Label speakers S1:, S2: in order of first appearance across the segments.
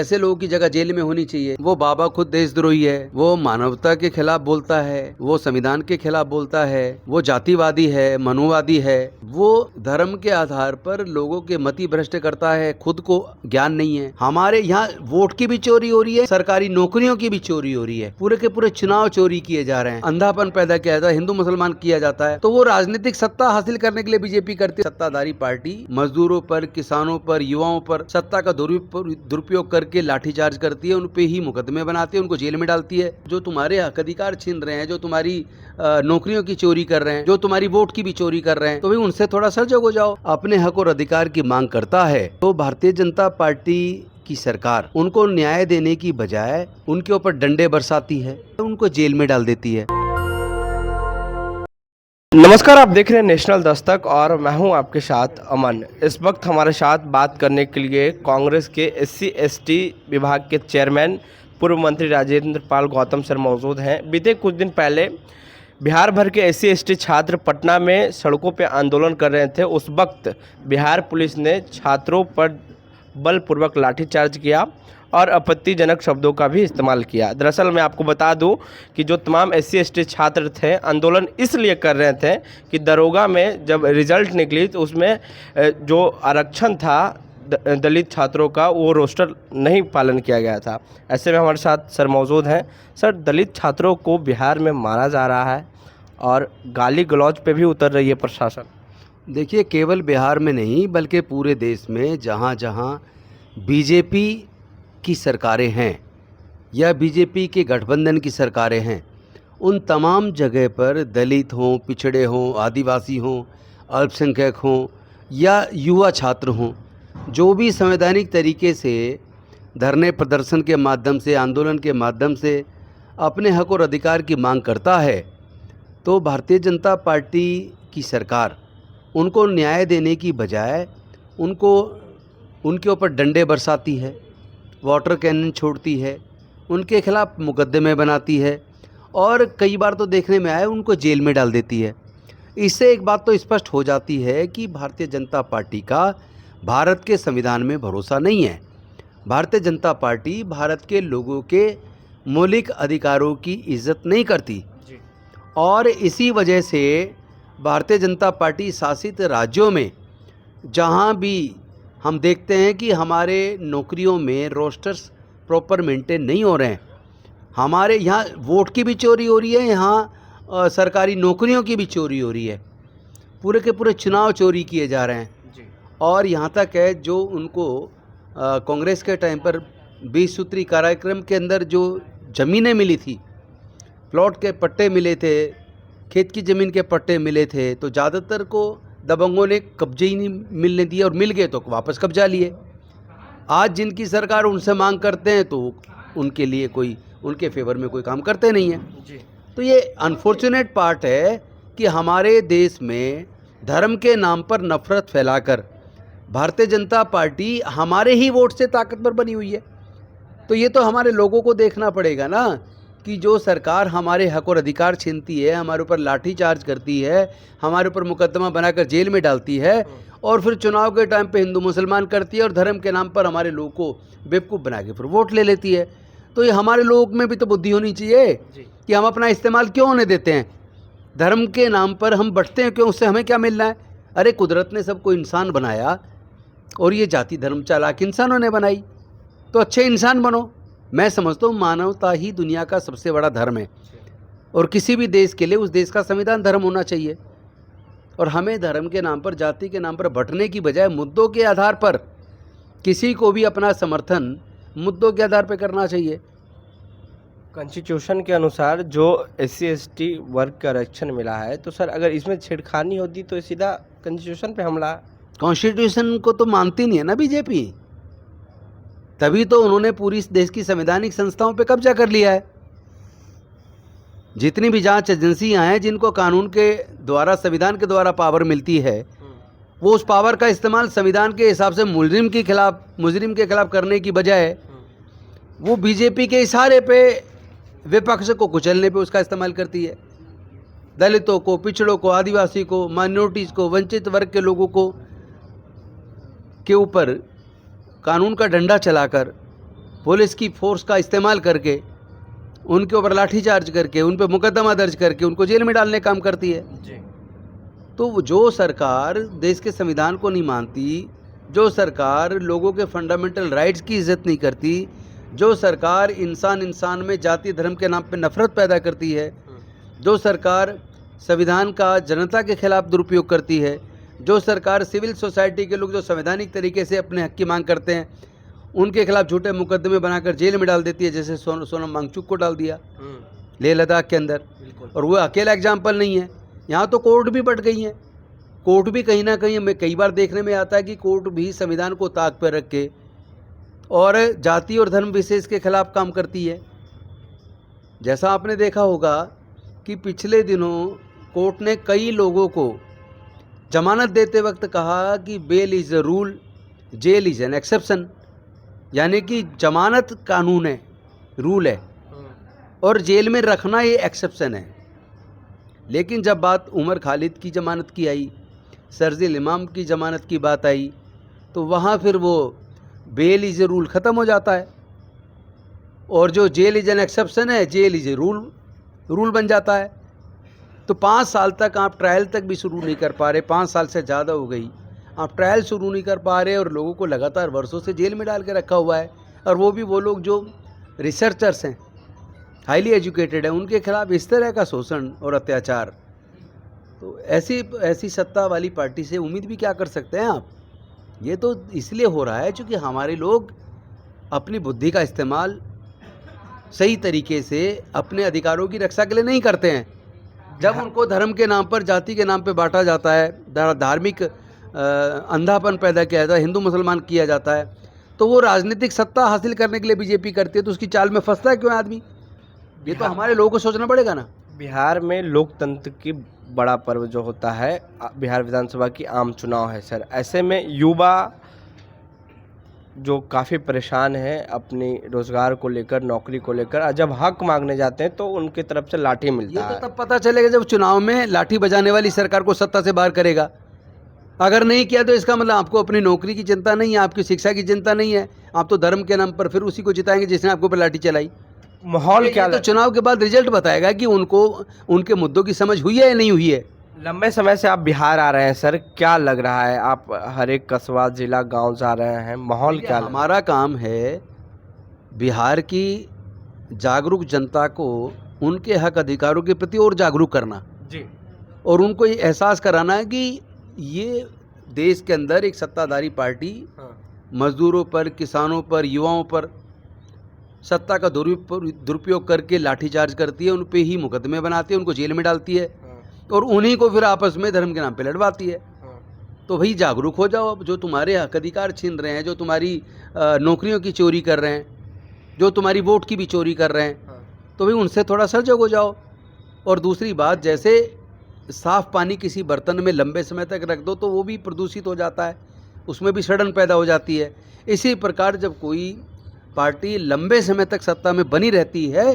S1: ऐसे लोगों की जगह जेल में होनी चाहिए। वो बाबा खुद देशद्रोही है, वो मानवता के खिलाफ बोलता है, वो संविधान के खिलाफ बोलता है, वो जातिवादी है, मनुवादी है, वो धर्म के आधार पर लोगों के मति भ्रष्ट करता है, खुद को ज्ञान नहीं है। हमारे यहाँ वोट की भी चोरी हो रही है, सरकारी नौकरियों की भी चोरी हो रही है, पूरे के पूरे चुनाव चोरी किए जा रहे हैं, अंधापन पैदा किया जाता है, हिंदू मुसलमान किया जाता है। तो वो राजनीतिक सत्ता हासिल करने के लिए बीजेपी करती है। सत्ताधारी पार्टी मजदूरों पर, किसानों पर, युवाओं पर सत्ता का दुरुपयोग करके लाठीचार्ज करती है, उन पे ही मुकदमे बनाती है, उनको जेल में डालती है। जो तुम्हारे हक अधिकार छीन रहे हैं, जो तुम्हारी नौकरियों की चोरी कर रहे हैं, जो तुम्हारी वोट की भी चोरी कर रहे हैं, तो भाई उनसे थोड़ा सजग हो जाओ। अपने हक और अधिकार की मांग करता है तो भारतीय जनता पार्टी की सरकार उनको न्याय देने की बजाय उनके ऊपर डंडे बरसाती है, उनको जेल में डाल देती है।
S2: नमस्कार, आप देख रहे हैं नेशनल दस्तक और मैं हूं आपके साथ अमन। इस वक्त हमारे साथ बात करने के लिए कांग्रेस के SC/ST विभाग के चेयरमैन पूर्व मंत्री राजेंद्र पाल गौतम सर मौजूद हैं। बीते कुछ दिन पहले बिहार भर के SC/ST छात्र पटना में सड़कों पर आंदोलन कर रहे थे। उस वक्त बिहार पुलिस ने छात्रों पर बलपूर्वक लाठीचार्ज किया और आपत्तिजनक शब्दों का भी इस्तेमाल किया। दरअसल मैं आपको बता दूं कि जो तमाम SC/ST छात्र थे आंदोलन इसलिए कर रहे थे कि दरोगा में जब रिज़ल्ट निकली तो उसमें जो आरक्षण था दलित छात्रों का, वो रोस्टर नहीं पालन किया गया था। ऐसे में हमारे साथ सर मौजूद हैं। सर, दलित छात्रों को बिहार में मारा जा रहा है और गाली गलौज पे भी उतर रही है प्रशासन।
S1: देखिए, केवल बिहार में नहीं बल्कि पूरे देश में जहाँ जहाँ बीजेपी की सरकारें हैं या बीजेपी के गठबंधन की सरकारें हैं, उन तमाम जगह पर दलित हों, पिछड़े हों, आदिवासी हों, अल्पसंख्यक हों या युवा छात्र हों, जो भी संवैधानिक तरीके से धरने प्रदर्शन के माध्यम से, आंदोलन के माध्यम से अपने हक और अधिकार की मांग करता है, तो भारतीय जनता पार्टी की सरकार उनको न्याय देने की बजाय उनके ऊपर डंडे बरसाती है, वाटर कैनन छोड़ती है, उनके खिलाफ मुकदमे बनाती है और कई बार तो देखने में आया उनको जेल में डाल देती है। इससे एक बात तो स्पष्ट हो जाती है कि भारतीय जनता पार्टी का भारत के संविधान में भरोसा नहीं है। भारतीय जनता पार्टी भारत के लोगों के मौलिक अधिकारों की इज्जत नहीं करती और इसी वजह से भारतीय जनता पार्टी शासित राज्यों में जहाँ भी हम देखते हैं कि हमारे नौकरियों में रोस्टर्स प्रॉपर मेंटेन नहीं हो रहे हैं, हमारे यहाँ वोट की भी चोरी हो रही है, यहाँ सरकारी नौकरियों की भी चोरी हो रही है, पूरे के पूरे चुनाव चोरी किए जा रहे हैं। और यहाँ तक है जो उनको कांग्रेस के टाइम पर 20 सूत्री कार्यक्रम के अंदर जो ज़मीनें मिली थी, प्लॉट के पट्टे मिले थे, खेत की ज़मीन के पट्टे मिले थे, तो ज़्यादातर को दबंगों ने कब्जे ही नहीं मिलने दिए और मिल गए तो वापस कब्जा लिए। आज जिनकी सरकार उनसे मांग करते हैं तो उनके लिए कोई, उनके फेवर में कोई काम करते नहीं हैं। तो ये अनफॉर्चुनेट पार्ट है कि हमारे देश में धर्म के नाम पर नफरत फैलाकर भारतीय जनता पार्टी हमारे ही वोट से ताकतवर बनी हुई है। तो ये तो हमारे लोगों को देखना पड़ेगा ना कि जो सरकार हमारे हक और अधिकार छीनती है, हमारे ऊपर लाठीचार्ज करती है, हमारे ऊपर मुकदमा बनाकर जेल में डालती है और फिर चुनाव के टाइम पे हिंदू मुसलमान करती है और धर्म के नाम पर हमारे लोगों को बेवकूफ़ बना के फिर वोट ले लेती है। तो ये हमारे लोग में भी तो बुद्धि होनी चाहिए कि हम अपना इस्तेमाल क्यों होने देते हैं, धर्म के नाम पर हम बंटते हैं क्यों, उससे हमें क्या मिलना है। अरे कुदरत ने सबको इंसान बनाया और ये जाति धर्म चालाक इंसानों ने बनाई, तो अच्छे इंसान बनो। मैं समझता हूँ मानवता ही दुनिया का सबसे बड़ा धर्म है और किसी भी देश के लिए उस देश का संविधान धर्म होना चाहिए और हमें धर्म के नाम पर, जाति के नाम पर बंटने की बजाय मुद्दों के आधार पर किसी को भी अपना समर्थन मुद्दों के आधार पर करना चाहिए।
S2: कॉन्स्टिट्यूशन के अनुसार जो SC/ST वर्ग का आरक्षण मिला है, तो सर अगर इसमें छेड़खानी होती तो सीधा कॉन्स्टिट्यूशन पे हमला।
S1: कॉन्स्टिट्यूशन को तो मानती नहीं है ना बीजेपी, तभी तो उन्होंने पूरी इस देश की संवैधानिक संस्थाओं पे कब्जा कर लिया है। जितनी भी जांच एजेंसियां हैं जिनको कानून के द्वारा, संविधान के द्वारा पावर मिलती है, वो उस पावर का इस्तेमाल संविधान के हिसाब से मुजरिम के खिलाफ करने की बजाय वो बीजेपी के इशारे पे विपक्ष को कुचलने पे उसका इस्तेमाल करती है। दलितों को, पिछड़ों को, आदिवासी को, माइनॉरिटीज़ को, वंचित वर्ग के लोगों को के ऊपर कानून का डंडा चलाकर पुलिस की फोर्स का इस्तेमाल करके, उनके ऊपर लाठीचार्ज करके, उन पे मुकदमा दर्ज करके उनको जेल में डालने का काम करती है।
S2: जी।
S1: तो जो सरकार देश के संविधान को नहीं मानती, जो सरकार लोगों के फंडामेंटल राइट्स की इज्जत नहीं करती, जो सरकार इंसान में जाति धर्म के नाम पे नफरत पैदा करती है, जो सरकार संविधान का जनता के खिलाफ दुरुपयोग करती है, जो सरकार सिविल सोसाइटी के लोग जो संवैधानिक तरीके से अपने हक की मांग करते हैं उनके खिलाफ झूठे मुकदमे बनाकर जेल में डाल देती है, जैसे सोनम वांगचुक को डाल दिया लेह लद्दाख के अंदर। और वो अकेला एग्जाम्पल नहीं है, यहाँ तो कोर्ट भी बट गई हैं। कोर्ट भी कहीं ना कहीं हमें कई बार देखने में आता है कि कोर्ट भी संविधान को ताक पर रख के और जाति और धर्म विशेष के खिलाफ काम करती है। जैसा आपने देखा होगा कि पिछले दिनों कोर्ट ने कई लोगों को जमानत देते वक्त कहा कि bail is a rule, jail is an exception, यानी कि जमानत कानून है, रूल है, और जेल में रखना ये एक्सेप्शन है। लेकिन जब बात उमर खालिद की ज़मानत की आई, शरजील इमाम की ज़मानत की बात आई, तो वहाँ फिर वो बेल इज़ ए रूल ख़त्म हो जाता है और जो जेल इज़ एन एक्सेप्शन है, जेल इज़ ए रूल बन जाता है। तो 5 साल तक आप ट्रायल तक भी शुरू नहीं कर पा रहे, 5 साल से ज़्यादा हो गई, आप ट्रायल शुरू नहीं कर पा रहे और लोगों को लगातार वर्षों से जेल में डाल के रखा हुआ है। और वो भी वो लोग जो रिसर्चर्स हैं, हाईली एजुकेटेड हैं, उनके खिलाफ इस तरह का शोषण और अत्याचार। तो ऐसी सत्ता वाली पार्टी से उम्मीद भी क्या कर सकते हैं आप। ये तो इसलिए हो रहा है क्योंकि हमारे लोग अपनी बुद्धि का इस्तेमाल सही तरीके से अपने अधिकारों की रक्षा के लिए नहीं करते हैं। जब उनको धर्म के नाम पर, जाति के नाम पर बांटा जाता है, धार्मिक अंधापन पैदा किया जाता है, हिंदू मुसलमान किया जाता है, तो वो राजनीतिक सत्ता हासिल करने के लिए बीजेपी करती है। तो उसकी चाल में फंसता है क्यों आदमी? ये तो हमारे लोगों को सोचना पड़ेगा ना।
S2: बिहार में लोकतंत्र की बड़ा पर्व जो होता है, बिहार विधानसभा की आम चुनाव है सर। ऐसे में युवा जो काफ़ी परेशान है अपनी रोज़गार को लेकर, नौकरी को लेकर, जब हक मांगने जाते हैं तो उनकी तरफ से लाठी मिलता है।
S1: ये तो तब पता चलेगा जब चुनाव में लाठी बजाने वाली सरकार को सत्ता से बाहर करेगा। अगर नहीं किया तो इसका मतलब आपको अपनी नौकरी की चिंता नहीं है, आपकी शिक्षा की चिंता नहीं है, आप तो धर्म के नाम पर फिर उसी को जिताएंगे जिसने आपको पर लाठी चलाई।
S2: माहौल क्या
S1: तो चुनाव के बाद रिजल्ट बताएगा कि उनको उनके मुद्दों की समझ हुई है या नहीं हुई है।
S2: लंबे समय से आप बिहार आ रहे हैं सर, क्या लग रहा है? आप हर एक कस्बा, जिला, गांव जा रहे हैं, माहौल क्या?
S1: हमारा काम है बिहार की जागरूक जनता को उनके हक अधिकारों के प्रति और जागरूक करना
S2: जी,
S1: और उनको ये एहसास कराना है कि ये देश के अंदर एक सत्ताधारी पार्टी मजदूरों पर, किसानों पर, युवाओं पर सत्ता का दुरुपयोग करके लाठीचार्ज करती है, उन पे ही मुकदमे बनाती है, उनको जेल में डालती है और उन्हीं को फिर आपस में धर्म के नाम पे लड़वाती है। तो भाई जागरूक हो जाओ। अब जो तुम्हारे हक अधिकार छीन रहे हैं, जो तुम्हारी नौकरियों की चोरी कर रहे हैं, जो तुम्हारी वोट की भी चोरी कर रहे हैं, तो भाई उनसे थोड़ा सजग हो जाओ। और दूसरी बात, जैसे साफ़ पानी किसी बर्तन में लंबे समय तक रख दो तो वो भी प्रदूषित हो जाता है, उसमें भी सड़न पैदा हो जाती है। इसी प्रकार जब कोई पार्टी लंबे समय तक सत्ता में बनी रहती है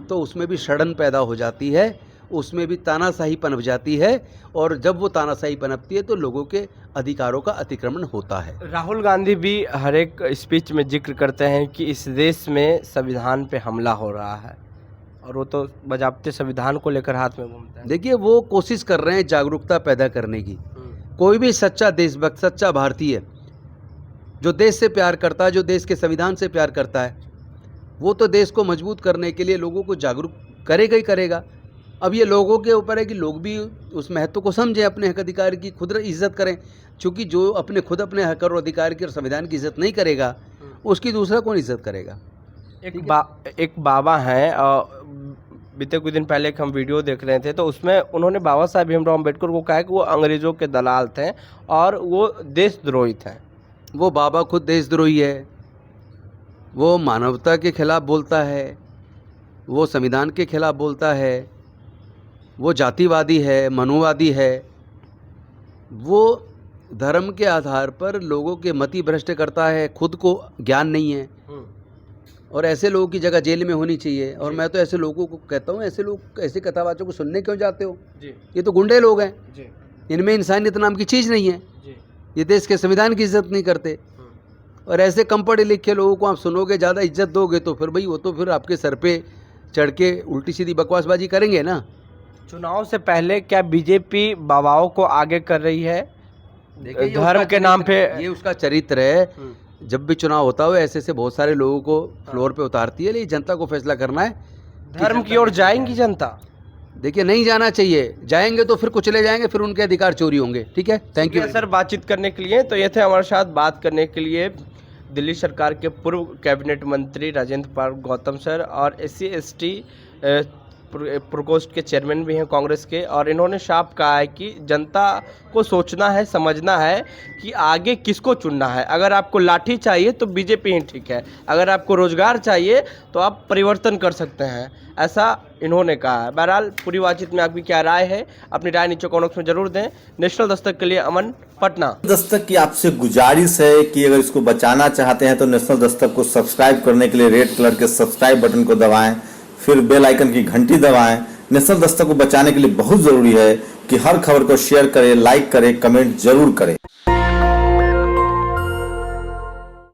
S1: तो उसमें भी सड़न पैदा हो जाती है, उसमें भी तानाशाही पनप जाती है, और जब वो तानाशाही पनपती है तो लोगों के अधिकारों का अतिक्रमण होता है।
S2: राहुल गांधी भी हर एक स्पीच में जिक्र करते हैं कि इस देश में संविधान पे हमला हो रहा है, और वो तो बजाबते संविधान को लेकर हाथ में घूमते हैं।
S1: देखिए, वो कोशिश कर रहे हैं जागरूकता पैदा करने की। कोई भी सच्चा देशभक्त, सच्चा भारतीय जो देश से प्यार करता है, जो देश के संविधान से प्यार करता है, वो तो देश को मजबूत करने के लिए लोगों को जागरूक करेगा ही करेगा। अब ये लोगों के ऊपर है कि लोग भी उस महत्व को समझें, अपने हक अधिकार की खुद इज्जत करें, क्योंकि जो खुद अपने हक और अधिकार की और संविधान की इज्जत नहीं करेगा उसकी दूसरा कौन इज्जत करेगा।
S2: एक बाबा हैं, बीते कुछ दिन पहले एक हम वीडियो देख रहे थे, तो उसमें उन्होंने बाबा साहब भीमराव अम्बेडकर को कहा कि वो अंग्रेज़ों के दलाल थे और वो देशद्रोही थे।
S1: वो बाबा खुद देशद्रोही है, वो मानवता के खिलाफ बोलता है, वो संविधान के खिलाफ बोलता है, वो जातिवादी है, मनुवादी है, वो धर्म के आधार पर लोगों के मति भ्रष्ट करता है, खुद को ज्ञान नहीं है, और ऐसे लोगों की जगह जेल में होनी चाहिए। और मैं तो ऐसे लोगों को कहता हूँ, ऐसे लोग, ऐसे कथावाचों को सुनने क्यों जाते हो जी? ये तो गुंडे लोग हैं जी। इनमें इंसानियत नाम की चीज़ नहीं है जी। ये देश के संविधान की इज्जत नहीं करते। और ऐसे कम पढ़े लिखे लोगों को आप सुनोगे, ज़्यादा इज्जत दोगे तो फिर भाई वो तो फिर आपके सर पे चढ़ के उल्टी सीधी बकवासबाजी करेंगे ना।
S2: चुनाव से पहले क्या बीजेपी बाबाओं को आगे कर रही है
S1: देखिए, ये
S2: धर्म
S1: उसका
S2: के नाम पे?
S1: ये उसका चरित्र है। जब भी चुनाव होता है ऐसे बहुत सारे लोगों को फ्लोर पे उतारती है, लेकिन जनता को फैसला करना है।
S2: धर्म की ओर जाएंगी जनता?
S1: देखिए, नहीं जाना चाहिए, जाएंगे तो फिर कुचले जाएंगे, फिर उनके अधिकार चोरी होंगे। ठीक है, थैंक यू
S2: सर बातचीत करने के लिए। तो ये थे हमारे साथ बात करने के लिए दिल्ली सरकार के पूर्व कैबिनेट मंत्री राजेंद्र पाल गौतम सर, और SC/ST प्रकोष्ठ के चेयरमैन भी हैं कांग्रेस के, और इन्होंने साफ कहा है कि जनता को सोचना है, समझना है कि आगे किसको चुनना है। अगर आपको लाठी चाहिए तो बीजेपी ही ठीक है, अगर आपको रोजगार चाहिए तो आप परिवर्तन कर सकते हैं, ऐसा इन्होंने कहा है। बहरहाल पूरी बातचीत में आपकी क्या राय है, अपनी राय नीचे कमेंट्स में जरूर दें। नेशनल दस्तक के लिए अमन, पटना।
S3: दस्तक की आपसे गुजारिश है कि अगर इसको बचाना चाहते हैं तो नेशनल दस्तक को सब्सक्राइब करने के लिए रेड कलर के सब्सक्राइब बटन को दबाएं, फिर बेल आइकन की घंटी दबाएं। नेशनल दस्तक को बचाने के लिए बहुत जरूरी है कि हर खबर को शेयर करें, लाइक करें, कमेंट जरूर करें।